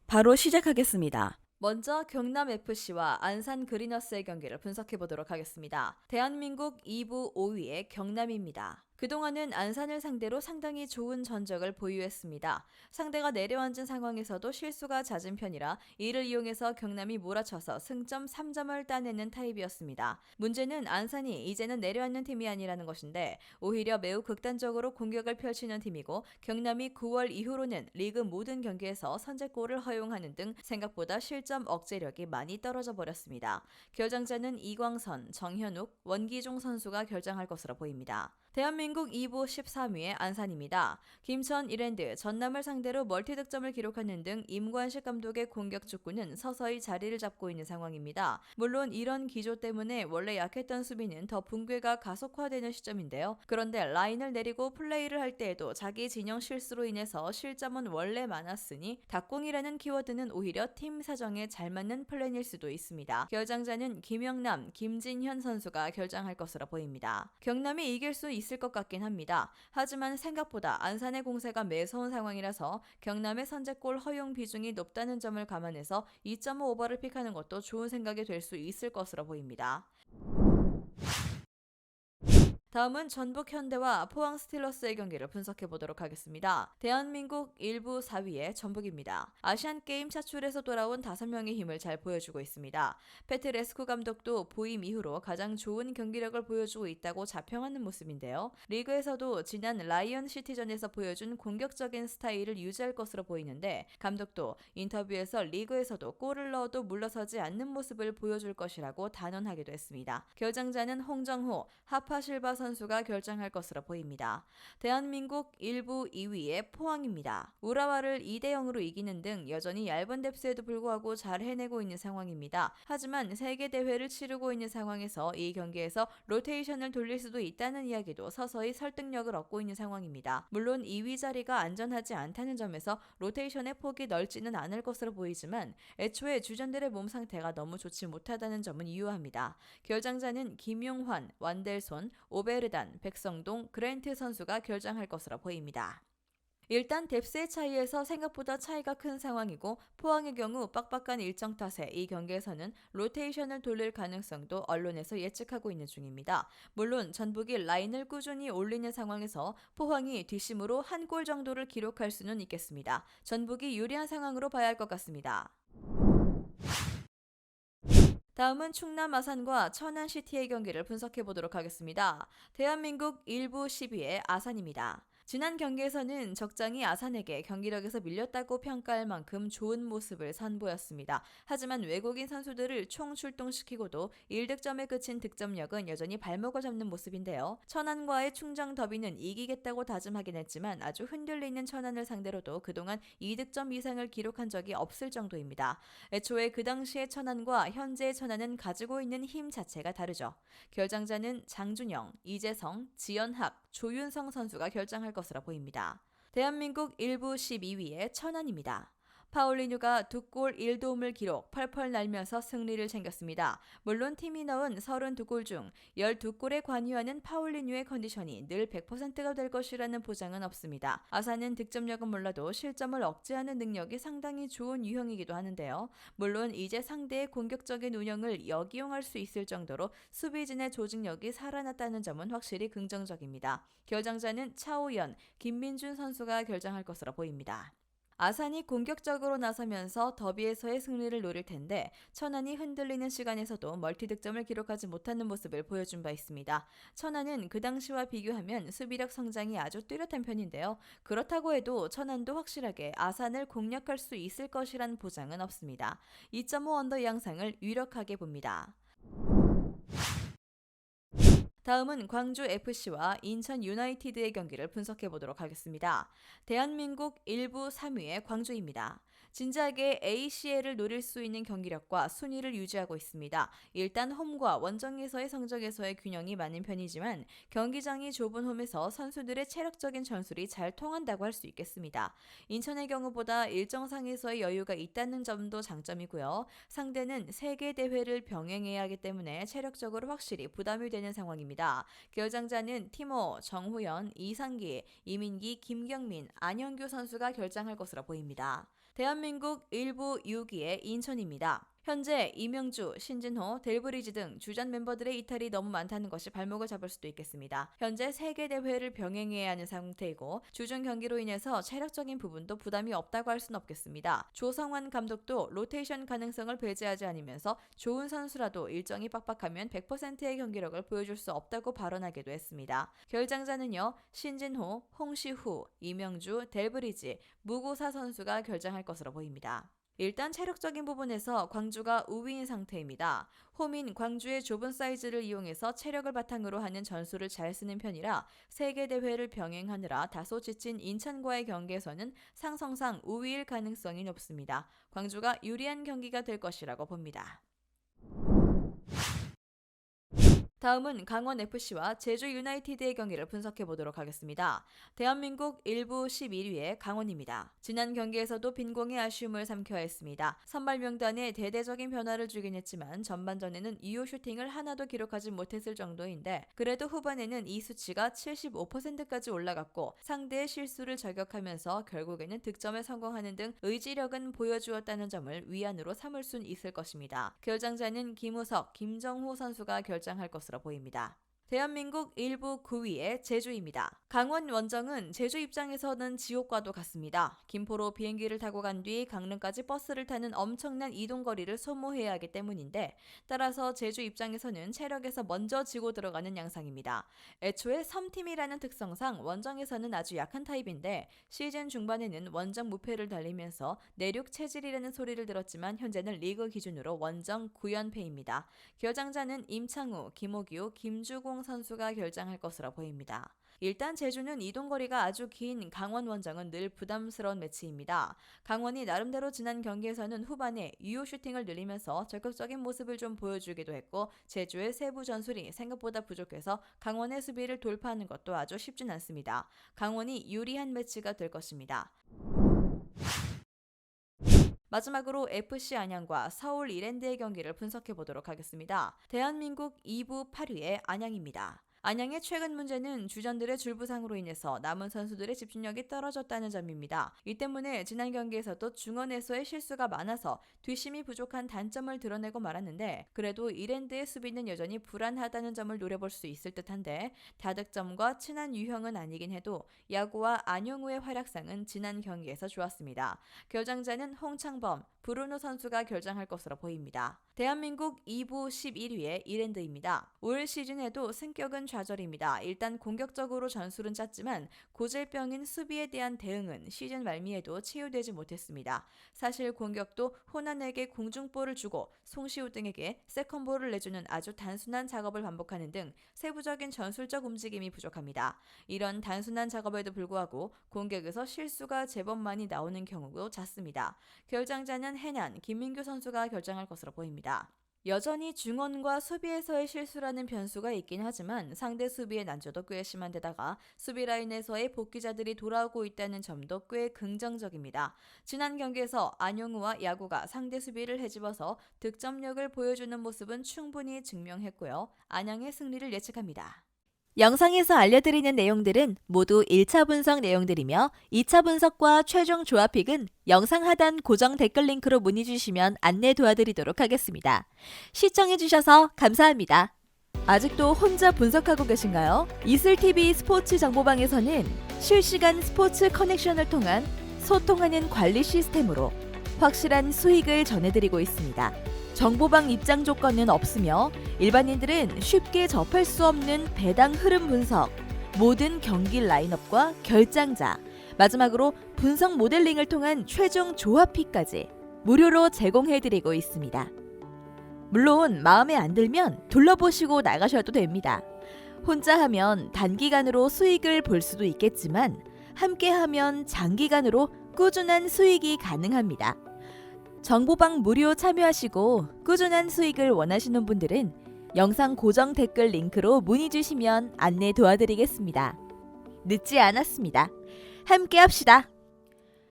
바로 시작하겠습니다. 먼저 경남FC와 안산 그리너스의 경기를 분석해 보도록 하겠습니다. 대한민국 2부 5위의 경남입니다. 그동안은 안산을 상대로 상당히 좋은 전적을 보유했습니다. 상대가 내려앉은 상황에서도 실수가 잦은 편이라 이를 이용해서 경남이 몰아쳐서 승점 3점을 따내는 타입이었습니다. 문제는 안산이 이제는 내려앉는 팀이 아니라는 것인데 오히려 매우 극단적으로 공격을 펼치는 팀이고 경남이 9월 이후로는 리그 모든 경기에서 선제골을 허용하는 등 생각보다 실점 억제력이 많이 떨어져 버렸습니다. 결정자는 이광선, 정현욱, 원기종 선수가 결정할 것으로 보입니다. 대한민국 2부 13위의 안산입니다. 김천 이랜드, 전남을 상대로 멀티득점을 기록하는 등 임관식 감독의 공격 축구는 서서히 자리를 잡고 있는 상황입니다. 물론 이런 기조 때문에 원래 약했던 수비는 더 붕괴가 가속화되는 시점인데요. 그런데 라인을 내리고 플레이를 할 때에도 자기 진영 실수로 인해서 실점은 원래 많았으니 닭공이라는 키워드는 오히려 팀 사정에 잘 맞는 플랜일 수도 있습니다. 결장자는 김영남, 김진현 선수가 결정할 것으로 보입니다. 경남이 이길 수 있을 것 같긴 합니다. 하지만 생각보다 안산의 공세가 매서운 상황이라서 경남의 선제골 허용 비중이 높다는 점을 감안해서 2.5 오버를 픽하는 것도 좋은 생각이 될 수 있을 것으로 보입니다. 다음은 전북 현대와 포항 스틸러스의 경기를 분석해 보도록 하겠습니다. 대한민국 1부 4위의 전북입니다. 아시안게임 차출에서 돌아온 5명의 힘을 잘 보여주고 있습니다. 페트레스쿠 감독도 부임 이후로 가장 좋은 경기력을 보여주고 있다고 자평하는 모습인데요. 리그에서도 지난 라이언 시티전에서 보여준 공격적인 스타일을 유지할 것으로 보이는데 감독도 인터뷰에서 리그에서도 골을 넣어도 물러서지 않는 모습을 보여줄 것이라고 단언하기도 했습니다. 결정자는 홍정호, 하파실바 선수가 결정할 것으로 보입니다. 대한민국 1부 2위의 포항입니다. 우라와를 2대0으로 이기는 등 여전히 얇은 뎁스에도 불구하고 잘 해내고 있는 상황입니다. 하지만 세계대회를 치르고 있는 상황에서 이 경기에서 로테이션을 돌릴 수도 있다는 이야기도 서서히 설득력을 얻고 있는 상황입니다. 물론 2위 자리가 안전하지 않다는 점에서 로테이션의 폭이 넓지는 않을 것으로 보이지만 애초에 주전들의 몸 상태가 너무 좋지 못하다는 점은 유효합니다. 결장자는 김용환, 완델손, 오베르단, 백성동, 그랜트 선수가 결정할 것으로 보입니다. 일단 뎁스의 차이에서 생각보다 차이가 큰 상황이고 포항의 경우 빡빡한 일정 탓에 이 경기에서는 로테이션을 돌릴 가능성도 언론에서 예측하고 있는 중입니다. 물론 전북이 라인을 꾸준히 올리는 상황에서 포항이 뒷심으로 한 골 정도를 기록할 수는 있겠습니다. 전북이 유리한 상황으로 봐야 할 것 같습니다. 다음은 충남 아산과 천안시티의 경기를 분석해 보도록 하겠습니다. 대한민국 1부 10위의 아산입니다. 지난 경기에서는 적장이 아산에게 경기력에서 밀렸다고 평가할 만큼 좋은 모습을 선보였습니다. 하지만 외국인 선수들을 총출동시키고도 1득점에 그친 득점력은 여전히 발목을 잡는 모습인데요. 천안과의 충정 더비는 이기겠다고 다짐하긴 했지만 아주 흔들리는 천안을 상대로도 그동안 2득점 이상을 기록한 적이 없을 정도입니다. 애초에 그 당시의 천안과 현재의 천안은 가지고 있는 힘 자체가 다르죠. 결정자는 장준영, 이재성, 지연학, 조윤성 선수가 결정할 것으로 보입니다. 대한민국 1부 12위의 천안입니다. 파울리뉴가 2골 1도움을 기록 펄펄 날면서 승리를 챙겼습니다. 물론 팀이 넣은 32골 중 12골에 관여하는 파울리뉴의 컨디션이 늘 100%가 될 것이라는 보장은 없습니다. 아산은 득점력은 몰라도 실점을 억제하는 능력이 상당히 좋은 유형이기도 하는데요. 물론 이제 상대의 공격적인 운영을 역이용할 수 있을 정도로 수비진의 조직력이 살아났다는 점은 확실히 긍정적입니다. 결정자는 차오연, 김민준 선수가 결정할 것으로 보입니다. 아산이 공격적으로 나서면서 더비에서의 승리를 노릴 텐데 천안이 흔들리는 시간에서도 멀티득점을 기록하지 못하는 모습을 보여준 바 있습니다. 천안은 그 당시와 비교하면 수비력 성장이 아주 뚜렷한 편인데요. 그렇다고 해도 천안도 확실하게 아산을 공략할 수 있을 것이란 보장은 없습니다. 2.5 언더 양상을 유력하게 봅니다. 다음은 광주 FC와 인천 유나이티드의 경기를 분석해 보도록 하겠습니다. 대한민국 1부 3위의 광주입니다. 진작에 ACL을 노릴 수 있는 경기력과 순위를 유지하고 있습니다. 일단 홈과 원정에서의 성적에서의 균형이 맞는 편이지만 경기장이 좁은 홈에서 선수들의 체력적인 전술이 잘 통한다고 할 수 있겠습니다. 인천의 경우보다 일정상에서의 여유가 있다는 점도 장점이고요. 상대는 세계 대회를 병행해야 하기 때문에 체력적으로 확실히 부담이 되는 상황입니다. 결장자는 티모, 정후연, 이상기, 이민기, 김경민, 안영규 선수가 결정할 것으로 보입니다. 대한민국 대한민국 일부 6위의 인천입니다. 현재 이명주, 신진호, 델브리지 등 주전 멤버들의 이탈이 너무 많다는 것이 발목을 잡을 수도 있겠습니다. 현재 3개 대회를 병행해야 하는 상태이고 주중 경기로 인해서 체력적인 부분도 부담이 없다고 할 수는 없겠습니다. 조성환 감독도 로테이션 가능성을 배제하지 않으면서 좋은 선수라도 일정이 빡빡하면 100%의 경기력을 보여줄 수 없다고 발언하기도 했습니다. 결장자는요, 신진호, 홍시후, 이명주, 델브리지, 무고사 선수가 결장할 것으로 보입니다. 일단 체력적인 부분에서 광주가 우위인 상태입니다. 홈인 광주의 좁은 사이즈를 이용해서 체력을 바탕으로 하는 전술을 잘 쓰는 편이라 3개 대회를 병행하느라 다소 지친 인천과의 경기에서는 상성상 우위일 가능성이 높습니다. 광주가 유리한 경기가 될 것이라고 봅니다. 다음은 강원FC와 제주 유나이티드의 경기를 분석해 보도록 하겠습니다. 대한민국 1부 11위의 강원입니다. 지난 경기에서도 빈공의 아쉬움을 삼켜야 했습니다. 선발 명단에 대대적인 변화를 주긴 했지만 전반전에는 2호 슈팅을 하나도 기록하지 못했을 정도인데 그래도 후반에는 이 수치가 75%까지 올라갔고 상대의 실수를 저격하면서 결국에는 득점에 성공하는 등 의지력은 보여주었다는 점을 위안으로 삼을 순 있을 것입니다. 결장자는 김우석, 김정호 선수가 결장할 것으로 보입니다. 대한민국 1부 9위의 제주입니다. 강원 원정은 제주 입장에서는 지옥과도 같습니다. 김포로 비행기를 타고 간 뒤 강릉까지 버스를 타는 엄청난 이동거리를 소모해야 하기 때문인데 따라서 제주 입장에서는 체력에서 먼저 지고 들어가는 양상입니다. 애초에 섬팀이라는 특성상 원정에서는 아주 약한 타입인데 시즌 중반에는 원정 무패를 달리면서 내륙 체질이라는 소리를 들었지만 현재는 리그 기준으로 원정 9연패입니다. 결장자는 임창우, 김호규, 김주공 선수가 결장할 것으로 보입니다. 일단 제주는 이동거리가 아주 긴 강원 원정은 늘 부담스러운 매치입니다. 강원이 나름대로 지난 경기에서는 후반에 유효 슈팅을 늘리면서 적극적인 모습을 좀 보여주기도 했고 제주의 세부 전술이 생각보다 부족해서 강원의 수비를 돌파하는 것도 아주 쉽진 않습니다. 강원이 유리한 매치가 될 것입니다. 마지막으로 FC 안양과 서울 이랜드의 경기를 분석해 보도록 하겠습니다. 대한민국 2부 8위의 안양입니다. 안양의 최근 문제는 주전들의 줄부상으로 인해서 남은 선수들의 집중력이 떨어졌다는 점입니다. 이 때문에 지난 경기에서도 중원에서의 실수가 많아서 뒷심이 부족한 단점을 드러내고 말았는데 그래도 이랜드의 수비는 여전히 불안하다는 점을 노려볼 수 있을 듯한데 다득점과 친한 유형은 아니긴 해도 야구와 안용우의 활약상은 지난 경기에서 좋았습니다. 결장자는 홍창범, 브루노 선수가 결장할 것으로 보입니다. 대한민국 2부 11위의 이랜드입니다. 올 시즌에도 승격은 좌절입니다. 일단 공격적으로 전술은 짰지만 고질병인 수비에 대한 대응은 시즌 말미에도 치유되지 못했습니다. 사실 공격도 호난에게 공중볼을 주고 송시우 등에게 세컨볼을 내주는 아주 단순한 작업을 반복하는 등 세부적인 전술적 움직임이 부족합니다. 이런 단순한 작업에도 불구하고 공격에서 실수가 제법 많이 나오는 경우도 잦습니다. 결장자는 해난, 김민규 선수가 결장할 것으로 보입니다. 여전히 중원과 수비에서의 실수라는 변수가 있긴 하지만 상대 수비의 난조도 꽤 심한 데다가 수비 라인에서의 복귀자들이 돌아오고 있다는 점도 꽤 긍정적입니다. 지난 경기에서 안용우와 야구가 상대 수비를 헤집어서 득점력을 보여주는 모습은 충분히 증명했고요. 안양의 승리를 예측합니다. 영상에서 알려드리는 내용들은 모두 1차 분석 내용들이며 2차 분석과 최종 조합픽은 영상 하단 고정 댓글 링크로 문의 주시면 안내 도와드리도록 하겠습니다. 시청해주셔서 감사합니다. 아직도 혼자 분석하고 계신가요? 이슬TV 스포츠 정보방에서는 실시간 스포츠 커넥션을 통한 소통하는 관리 시스템으로 확실한 수익을 전해드리고 있습니다. 정보방 입장 조건은 없으며 일반인들은 쉽게 접할 수 없는 배당 흐름 분석, 모든 경기 라인업과 결장자, 마지막으로 분석 모델링을 통한 최종 조합픽까지 무료로 제공해드리고 있습니다. 물론 마음에 안 들면 둘러보시고 나가셔도 됩니다. 혼자 하면 단기간으로 수익을 볼 수도 있겠지만 함께하면 장기간으로 꾸준한 수익이 가능합니다. 정보방 무료 참여하시고 꾸준한 수익을 원하시는 분들은 영상 고정 댓글 링크로 문의 주시면 안내 도와드리겠습니다. 늦지 않았습니다. 함께 합시다.